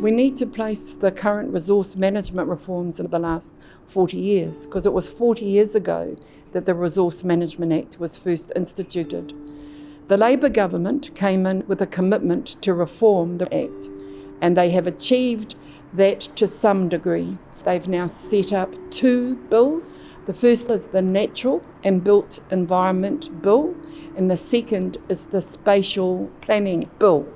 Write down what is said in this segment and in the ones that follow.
We need to place the current resource management reforms in the last 40 years, because it was 40 years ago that the Resource Management Act was first instituted. The Labour government came in with a commitment to reform the Act, and they have achieved that to some degree. They've now set up 2 bills. The first is the Natural and Built Environment Bill, and the second is the Spatial Planning Bill.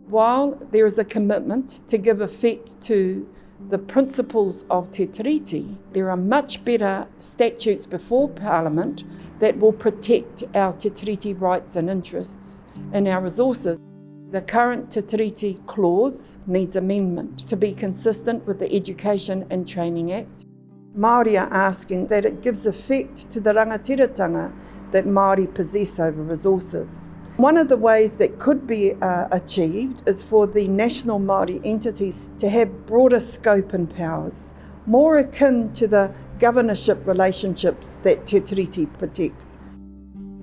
While there is a commitment to give effect to the principles of Te Tiriti, there are much better statutes before Parliament that will protect our Te Tiriti rights and interests in our resources. The current Te Tiriti clause needs amendment to be consistent with the Education and Training Act. Māori are asking that it gives effect to the rangatiratanga that Māori possess over resources. One of the ways that could be achieved is for the national Māori entity to have broader scope and powers, more akin to the governorship relationships that Te Tiriti protects.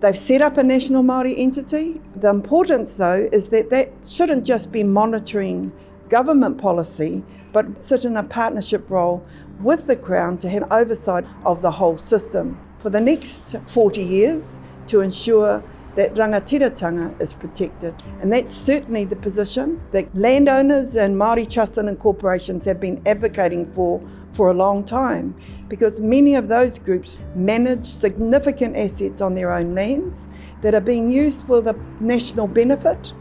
They've set up a national Māori entity. The importance, though, is that that shouldn't just be monitoring government policy, but sit in a partnership role with the Crown to have oversight of the whole system for the next 40 years to ensure that rangatiratanga is protected. And that's certainly the position that landowners and Māori trusts and corporations have been advocating for a long time, because many of those groups manage significant assets on their own lands that are being used for the national benefit.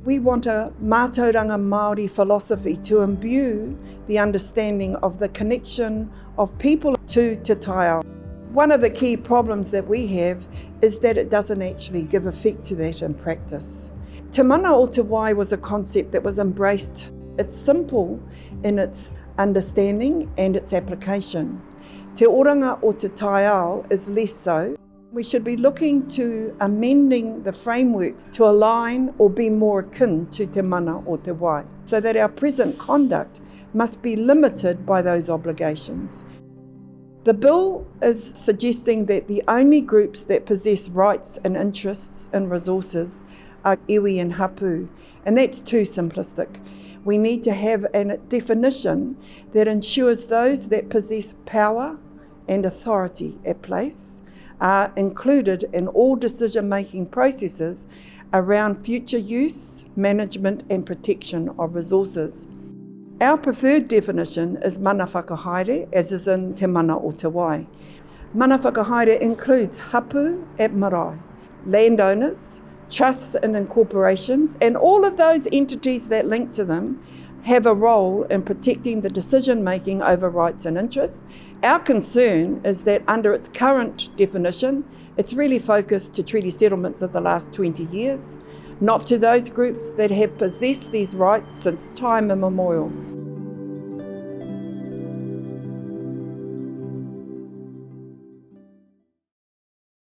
We want a mātauranga Māori philosophy to imbue the understanding of the connection of people to Te Taiao. One of the key problems that we have is that it doesn't actually give effect to that in practice. Te mana o te wai was a concept that was embraced. It's simple in its understanding and its application. Te oranga o te taiao is less so. We should be looking to amending the framework to align or be more akin to te mana o te wai, so that our present conduct must be limited by those obligations. The bill is suggesting that the only groups that possess rights and interests in resources are iwi and hapu, and that's too simplistic. We need to have a definition that ensures those that possess power and authority at place are included in all decision-making processes around future use, management and protection of resources. Our preferred definition is mana whakahaere, as is in te mana o te wai. Mana whakahaere includes hapu at marae, landowners, trusts and incorporations, and all of those entities that link to them have a role in protecting the decision-making over rights and interests. Our concern is that under its current definition, it's really focused to treaty settlements of the last 20 years, not to those groups that have possessed these rights since time immemorial.